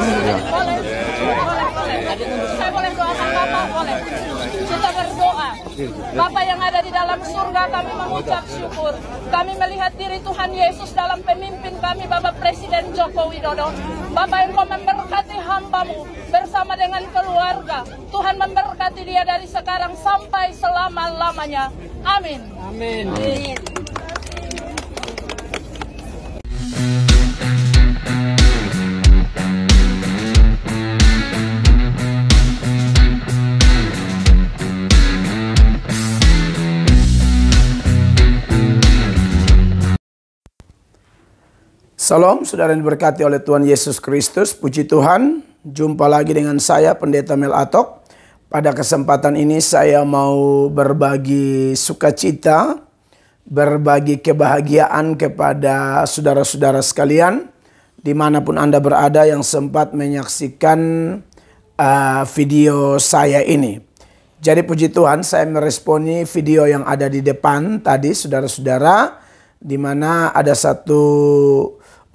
Boleh. Saya boleh doakan Bapak? Boleh. Kita berdoa. Bapak yang ada di dalam surga, kami mengucap syukur. Kami melihat diri Tuhan Yesus dalam pemimpin kami, Bapak Presiden Joko Widodo. Bapak yang kau memberkati hamba-Mu bersama dengan keluarga. Tuhan memberkati dia dari sekarang sampai selama-lamanya. Amin. Amin. Amin. Salam, saudara yang diberkati oleh Tuhan Yesus Kristus. Puji Tuhan, jumpa lagi dengan saya Pendeta Mel Atok. Pada kesempatan ini saya mau berbagi sukacita, berbagi kebahagiaan kepada saudara-saudara sekalian, dimanapun Anda berada yang sempat menyaksikan video saya ini. Jadi puji Tuhan, saya meresponi video yang ada di depan tadi, saudara-saudara, di mana ada satu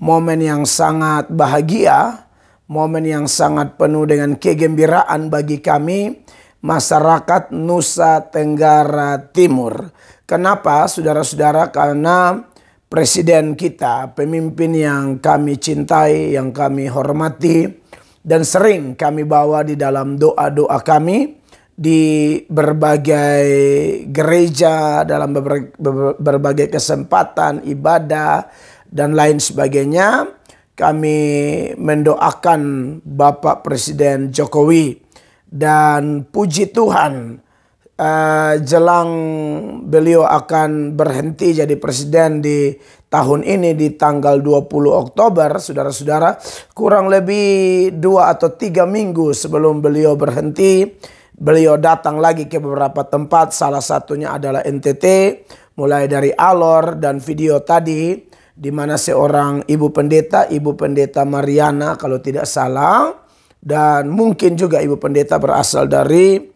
momen yang sangat bahagia, momen yang sangat penuh dengan kegembiraan bagi kami, masyarakat Nusa Tenggara Timur. Kenapa, saudara-saudara? Karena presiden kita, pemimpin yang kami cintai, yang kami hormati, dan sering kami bawa di dalam doa-doa kami, di berbagai gereja, dalam berbagai kesempatan, ibadah, dan lain sebagainya, kami mendoakan Bapak Presiden Jokowi. Dan puji Tuhan, jelang beliau akan berhenti jadi presiden di tahun ini di tanggal 20 Oktober, saudara-saudara, kurang lebih 2 atau 3 minggu sebelum beliau berhenti, beliau datang lagi ke beberapa tempat, salah satunya adalah NTT, mulai dari Alor dan video tadi, di mana seorang ibu pendeta Mariana kalau tidak salah, dan mungkin juga ibu pendeta berasal dari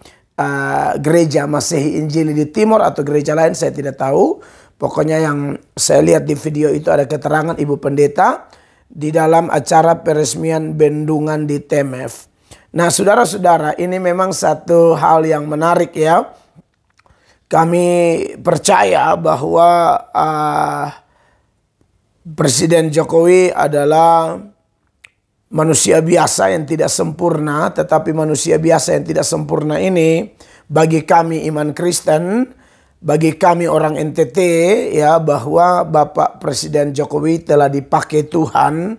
gereja Masehi Injili di Timur atau gereja lain, saya tidak tahu. Pokoknya yang saya lihat di video itu ada keterangan ibu pendeta di dalam acara peresmian bendungan di TMF. Nah, saudara-saudara, ini memang satu hal yang menarik ya. Kami percaya bahwa Presiden Jokowi adalah manusia biasa yang tidak sempurna, tetapi manusia biasa yang tidak sempurna ini bagi kami iman Kristen, bagi kami orang NTT ya, bahwa Bapak Presiden Jokowi telah dipakai Tuhan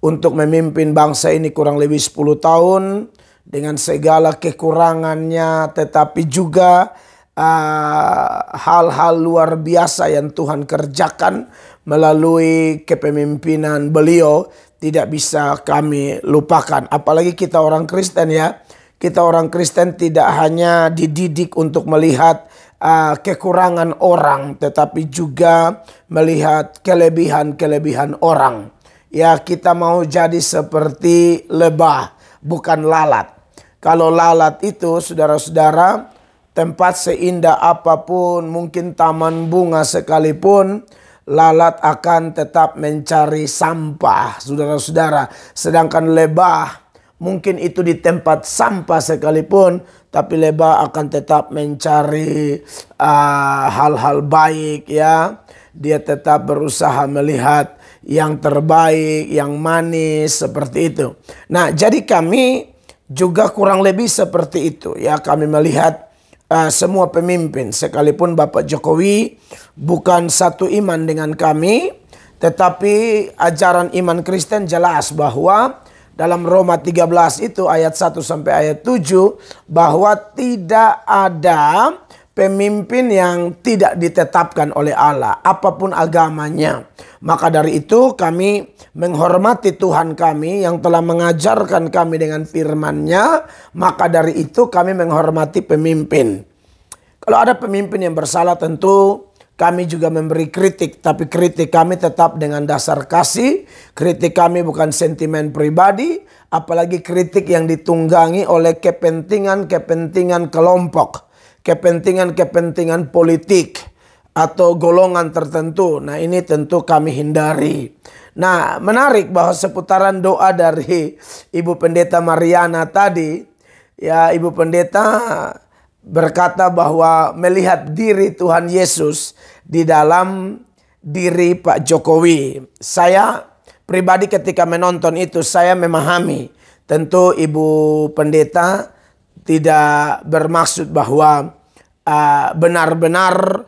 untuk memimpin bangsa ini kurang lebih 10 tahun dengan segala kekurangannya, tetapi juga hal-hal luar biasa yang Tuhan kerjakan melalui kepemimpinan beliau tidak bisa kami lupakan. Apalagi kita orang Kristen ya. Kita orang Kristen tidak hanya dididik untuk melihat kekurangan orang, tetapi juga melihat kelebihan-kelebihan orang. Ya, kita mau jadi seperti lebah, bukan lalat. Kalau lalat itu, saudara-saudara, tempat seindah apapun, mungkin taman bunga sekalipun, lalat akan tetap mencari sampah, saudara-saudara. Sedangkan lebah, mungkin itu di tempat sampah sekalipun, tapi lebah akan tetap mencari hal-hal baik ya. Dia tetap berusaha melihat yang terbaik, yang manis, seperti itu. Nah, jadi kami juga kurang lebih seperti itu ya. Kami melihat semua pemimpin, sekalipun Bapak Jokowi bukan satu iman dengan kami, tetapi ajaran iman Kristen jelas bahwa dalam Roma 13 itu ayat 1 sampai ayat 7 bahwa tidak ada pemimpin yang tidak ditetapkan oleh Allah, apapun agamanya. Maka dari itu kami menghormati Tuhan kami yang telah mengajarkan kami dengan firman-Nya. Maka dari itu kami menghormati pemimpin. Kalau ada pemimpin yang bersalah, tentu kami juga memberi kritik. Tapi kritik kami tetap dengan dasar kasih. Kritik kami bukan sentimen pribadi. Apalagi kritik yang ditunggangi oleh kepentingan-kepentingan kelompok, kepentingan-kepentingan politik atau golongan tertentu. Nah, ini tentu kami hindari. Nah, menarik bahwa seputaran doa dari Ibu Pendeta Mariana tadi, ya, Ibu Pendeta berkata bahwa melihat diri Tuhan Yesus di dalam diri Pak Jokowi. Saya pribadi ketika menonton itu, saya memahami. Tentu Ibu Pendeta tidak bermaksud bahwa benar-benar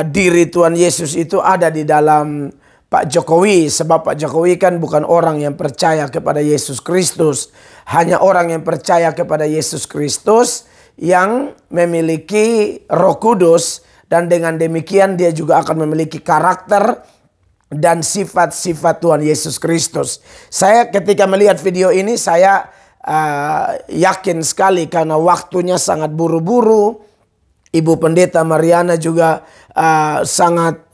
diri Tuhan Yesus itu ada di dalam Pak Jokowi. Sebab Pak Jokowi kan bukan orang yang percaya kepada Yesus Kristus. Hanya orang yang percaya kepada Yesus Kristus yang memiliki Roh Kudus. Dan dengan demikian dia juga akan memiliki karakter dan sifat-sifat Tuhan Yesus Kristus. Saya ketika melihat video ini, saya yakin sekali karena waktunya sangat buru-buru. Ibu Pendeta Mariana juga sangat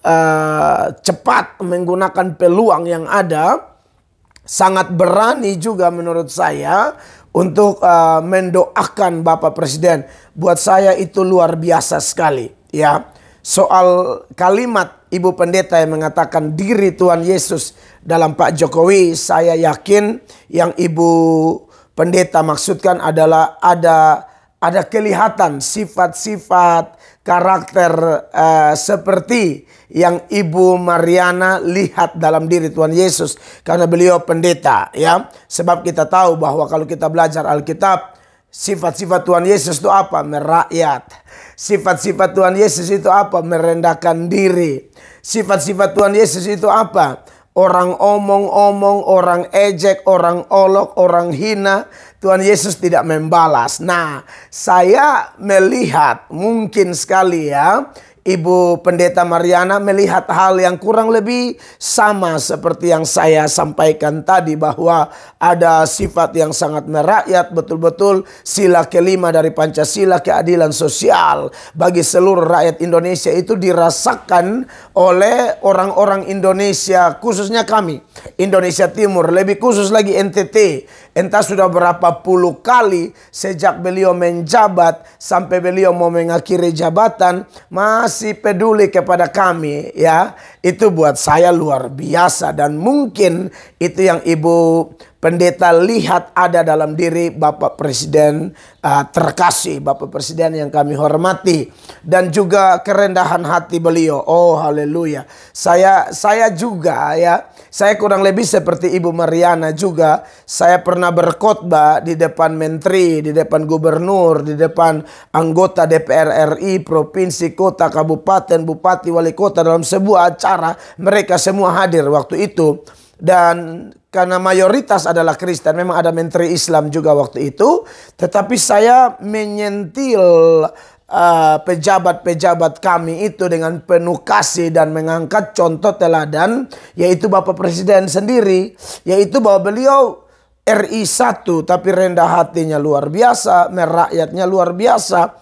cepat menggunakan peluang yang ada. Sangat berani juga menurut saya untuk mendoakan Bapak Presiden. Buat saya itu luar biasa sekali. Ya, soal kalimat Ibu Pendeta yang mengatakan diri Tuhan Yesus dalam Pak Jokowi, saya yakin yang Ibu Pendeta maksudkan adalah ada kelihatan sifat-sifat karakter seperti yang Ibu Mariana lihat dalam diri Tuhan Yesus karena beliau pendeta, ya. Sebab kita tahu bahwa kalau kita belajar Alkitab, sifat-sifat Tuhan Yesus itu apa? Merakyat. Sifat-sifat Tuhan Yesus itu apa? Merendahkan diri. Sifat-sifat Tuhan Yesus itu apa? Orang omong-omong, orang ejek, orang olok, orang hina. Tuhan Yesus tidak membalas. Nah, saya melihat mungkin sekali ya, Ibu Pendeta Mariana melihat hal yang kurang lebih sama seperti yang saya sampaikan tadi, bahwa ada sifat yang sangat merakyat, betul-betul sila kelima dari Pancasila, keadilan sosial bagi seluruh rakyat Indonesia itu dirasakan oleh orang-orang Indonesia, khususnya kami Indonesia Timur, lebih khusus lagi NTT. Entah sudah berapa puluh kali sejak beliau menjabat sampai beliau mau mengakhiri jabatan masih peduli kepada kami, ya. Itu buat saya luar biasa, dan mungkin itu yang Ibu Pendeta lihat ada dalam diri Bapak Presiden terkasih, Bapak Presiden yang kami hormati, dan juga kerendahan hati beliau. Oh haleluya. Saya juga, ya, saya kurang lebih seperti Ibu Mariana juga. Saya pernah berkhotbah di depan menteri, di depan gubernur, di depan anggota DPR RI, provinsi, kota, kabupaten, bupati, wali kota dalam sebuah acara. Mereka semua hadir waktu itu. Dan karena mayoritas adalah Kristen, memang ada menteri Islam juga waktu itu. Tetapi saya menyentil pejabat-pejabat kami itu dengan penuh kasih dan mengangkat contoh teladan, yaitu Bapak Presiden sendiri, yaitu bahwa beliau RI 1 tapi rendah hatinya luar biasa, merakyatnya luar biasa.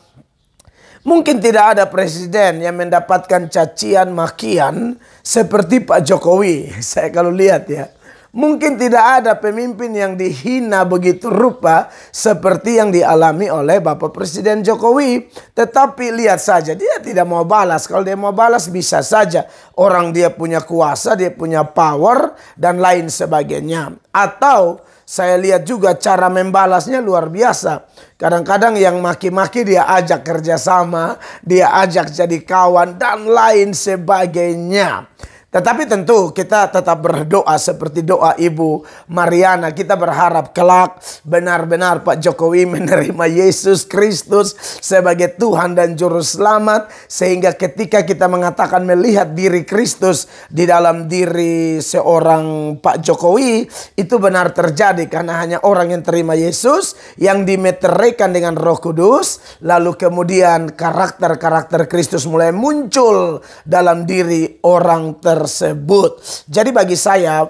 Mungkin tidak ada presiden yang mendapatkan cacian makian seperti Pak Jokowi. Saya kalau lihat, ya, mungkin tidak ada pemimpin yang dihina begitu rupa seperti yang dialami oleh Bapak Presiden Jokowi. Tetapi lihat saja, dia tidak mau balas. Kalau dia mau balas bisa saja. Orang dia punya kuasa, dia punya power dan lain sebagainya. Atau saya lihat juga cara membalasnya luar biasa. Kadang-kadang yang maki-maki dia ajak kerjasama, dia ajak jadi kawan dan lain sebagainya. Tetapi tentu kita tetap berdoa seperti doa Ibu Mariana. Kita berharap kelak benar-benar Pak Jokowi menerima Yesus Kristus sebagai Tuhan dan Juru Selamat. Sehingga ketika kita mengatakan melihat diri Kristus di dalam diri seorang Pak Jokowi, itu benar terjadi. Karena hanya orang yang terima Yesus, yang dimeteraikan dengan Roh Kudus, lalu kemudian karakter-karakter Kristus mulai muncul dalam diri orang tersebut. Jadi bagi saya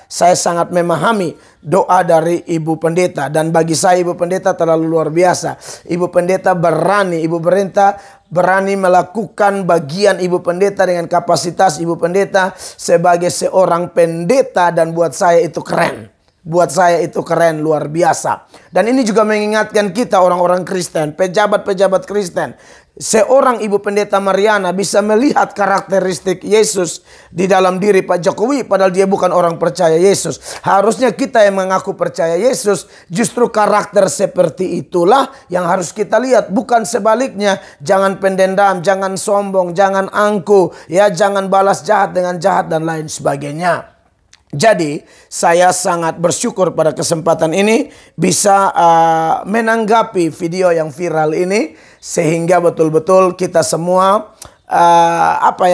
sangat memahami doa dari Ibu Pendeta, dan bagi saya Ibu Pendeta terlalu luar biasa. Ibu Pendeta berani, Ibu Pendeta berani melakukan bagian Ibu Pendeta dengan kapasitas Ibu Pendeta sebagai seorang pendeta, dan buat saya itu keren. Buat saya itu keren, luar biasa. Dan ini juga mengingatkan kita orang-orang Kristen, pejabat-pejabat Kristen. seorang Ibu Pendeta Mariana bisa melihat karakteristik Yesus di dalam diri Pak Jokowi, padahal dia bukan orang percaya Yesus. Harusnya kita yang mengaku percaya Yesus, justru karakter seperti itulah yang harus kita lihat, bukan sebaliknya. Jangan pendendam, jangan sombong, jangan angkuh, ya, jangan balas jahat dengan jahat dan lain sebagainya. Jadi saya sangat bersyukur pada kesempatan ini bisa menanggapi video yang viral ini, sehingga betul-betul kita semua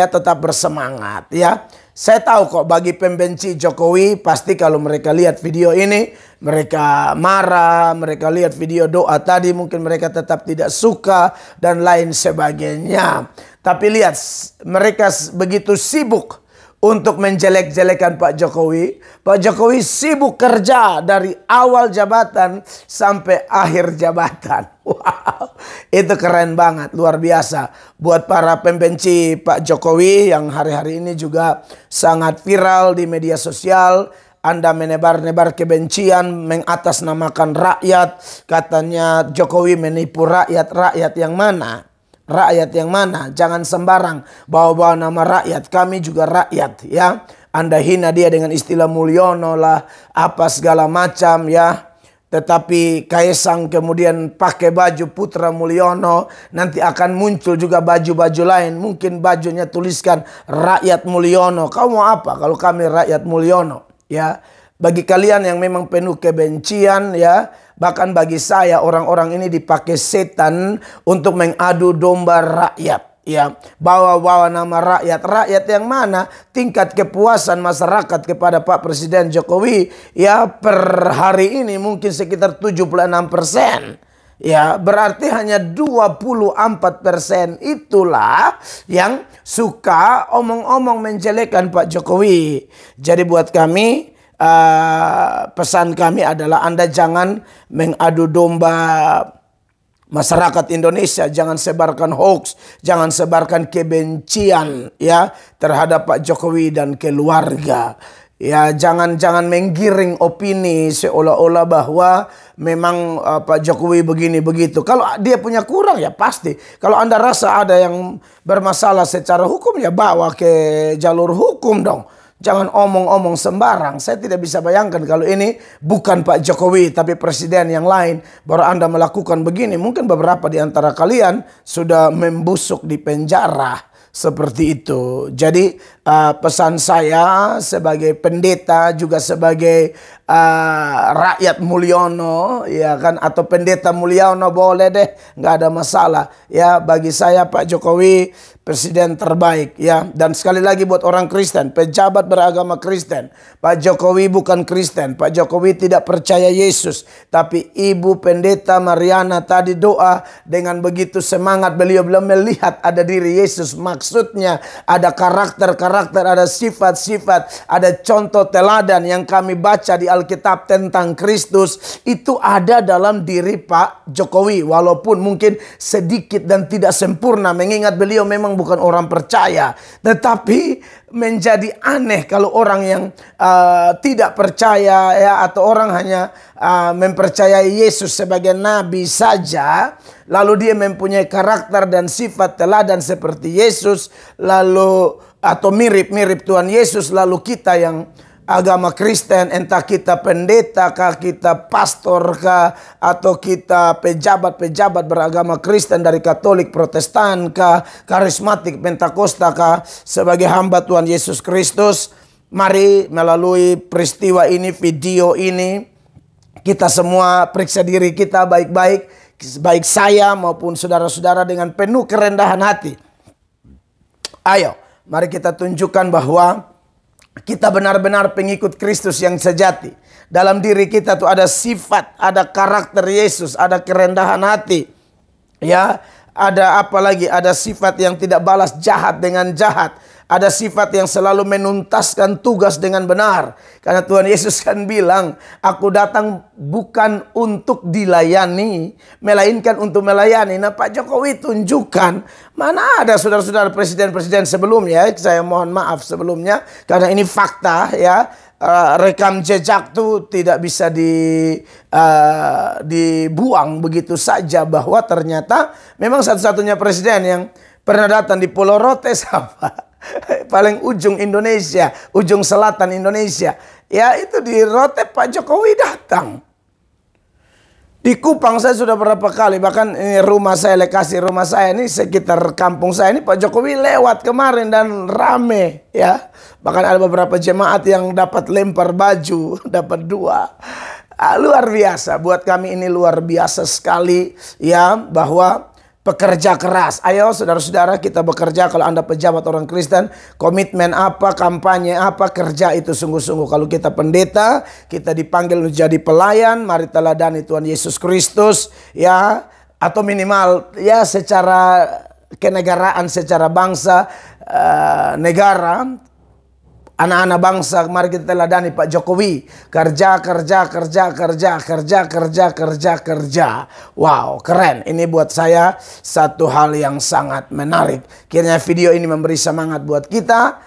tetap bersemangat, ya. Saya tahu kok bagi pembenci Jokowi pasti kalau mereka lihat video ini mereka marah, mereka lihat video doa tadi mungkin mereka tetap tidak suka dan lain sebagainya. Tapi lihat, mereka begitu sibuk untuk menjelek-jelekan Pak Jokowi. Pak Jokowi sibuk kerja dari awal jabatan sampai akhir jabatan. Wow, itu keren banget, luar biasa. Buat para pembenci Pak Jokowi yang hari-hari ini juga sangat viral di media sosial, Anda menebar-nebar kebencian, mengatasnamakan rakyat. Katanya Jokowi menipu rakyat. Rakyat yang mana? Rakyat yang mana? Jangan sembarang bawa-bawa nama rakyat. Kami juga rakyat, ya. Anda hina dia dengan istilah Mulyono lah, apa segala macam, ya. Tetapi Kaisang kemudian pakai baju Putra Mulyono, nanti akan muncul juga baju-baju lain. Mungkin bajunya tuliskan Rakyat Mulyono. Kau mau apa kalau kami Rakyat Mulyono, ya? Bagi kalian yang memang penuh kebencian, ya, bahkan bagi saya orang-orang ini dipakai setan untuk mengadu domba rakyat, ya. Bawa-bawa nama rakyat. Rakyat yang mana? Tingkat kepuasan masyarakat kepada Pak Presiden Jokowi, ya, per hari ini mungkin sekitar 76%. Ya, berarti hanya 24% itulah yang suka omong-omong menjelekan Pak Jokowi. Jadi buat kami, pesan kami adalah Anda jangan mengadu domba masyarakat Indonesia, jangan sebarkan hoax, jangan sebarkan kebencian, ya, terhadap Pak Jokowi dan keluarga. Ya, jangan menggiring opini seolah-olah bahwa memang Pak Jokowi begini begitu. Kalau dia punya kurang ya pasti. Kalau Anda rasa ada yang bermasalah secara hukum ya bawa ke jalur hukum dong. Jangan omong-omong sembarang. Saya tidak bisa bayangkan kalau ini bukan Pak Jokowi tapi presiden yang lain, baru Anda melakukan begini. Mungkin beberapa di antara kalian sudah membusuk di penjara. Seperti itu. Jadi pesan saya sebagai pendeta juga sebagai rakyat Mulyono, ya kan, atau pendeta Mulyono boleh deh, nggak ada masalah. Ya, bagi saya Pak Jokowi presiden terbaik, ya. Dan sekali lagi buat orang Kristen, pejabat beragama Kristen, Pak Jokowi bukan Kristen, Pak Jokowi tidak percaya Yesus, tapi Ibu Pendeta Mariana tadi doa dengan begitu semangat, beliau belum melihat ada diri Yesus. Maksudnya ada karakter-karakter, ada sifat-sifat, ada contoh teladan yang kami baca di Alkitab tentang Kristus, itu ada dalam diri Pak Jokowi, walaupun mungkin sedikit dan tidak sempurna, mengingat beliau memang bukan orang percaya. Tetapi menjadi aneh kalau orang yang tidak percaya, ya, atau orang hanya mempercayai Yesus sebagai nabi saja, lalu dia mempunyai karakter dan sifat teladan seperti Yesus, lalu atau mirip-mirip Tuhan Yesus, lalu kita yang agama Kristen, entah kita pendeta kah, kita pastor kah, atau kita pejabat-pejabat beragama Kristen dari Katolik, Protestan kah, karismatik, Pentakosta kah, sebagai hamba Tuhan Yesus Kristus, mari melalui peristiwa ini, video ini, kita semua periksa diri kita baik-baik, baik saya maupun saudara-saudara, dengan penuh kerendahan hati. Ayo, mari kita tunjukkan bahwa kita benar-benar pengikut Kristus yang sejati. Dalam diri kita tuh ada sifat, ada karakter Yesus, ada kerendahan hati. Ya, ada apa lagi? Ada sifat yang tidak balas jahat dengan jahat. Ada sifat yang selalu menuntaskan tugas dengan benar. Karena Tuhan Yesus kan bilang, aku datang bukan untuk dilayani, melainkan untuk melayani. Nah, Pak Jokowi tunjukkan, mana ada saudara-saudara presiden-presiden sebelumnya, saya mohon maaf sebelumnya, karena ini fakta, ya. rekam jejak tuh tidak bisa dibuang begitu saja, bahwa ternyata memang satu-satunya presiden yang pernah datang di Pulau Rote siapa? Paling ujung Indonesia, ujung selatan Indonesia. Ya itu di Rote Pak Jokowi datang. Di Kupang saya sudah berapa kali, bahkan ini rumah saya, lokasi rumah saya ini sekitar kampung saya ini Pak Jokowi lewat kemarin dan rame ya. Bahkan ada beberapa jemaat yang dapat lempar baju, dapat 2. Luar biasa, buat kami ini luar biasa sekali ya, bahwa pekerja keras. Ayo saudara-saudara, kita bekerja. Kalau Anda pejabat orang Kristen, komitmen apa, kampanye apa, kerja itu sungguh-sungguh. Kalau kita pendeta, kita dipanggil menjadi pelayan, mari teladani Tuhan Yesus Kristus ya, atau minimal ya secara kenegaraan, secara bangsa, negara, anak-anak bangsa, mari kita teladani Pak Jokowi. Kerja. Wow, keren. Ini buat saya satu hal yang sangat menarik. Kiranya video ini memberi semangat buat kita.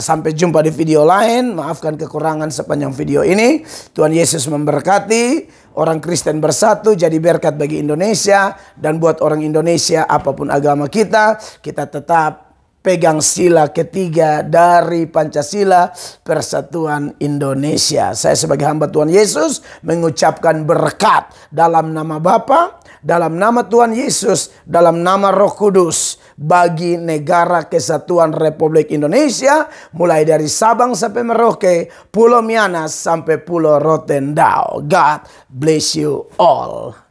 Sampai jumpa di video lain. Maafkan kekurangan sepanjang video ini. Tuhan Yesus memberkati. Orang Kristen bersatu jadi berkat bagi Indonesia. Dan buat orang Indonesia, apapun agama kita tetap pegang sila ketiga dari Pancasila, Persatuan Indonesia. Saya sebagai hamba Tuhan Yesus mengucapkan berkat dalam nama Bapa, dalam nama Tuhan Yesus, dalam nama Roh Kudus bagi negara kesatuan Republik Indonesia, mulai dari Sabang sampai Merauke, Pulau Miangas sampai Pulau Rotendao. God bless you all.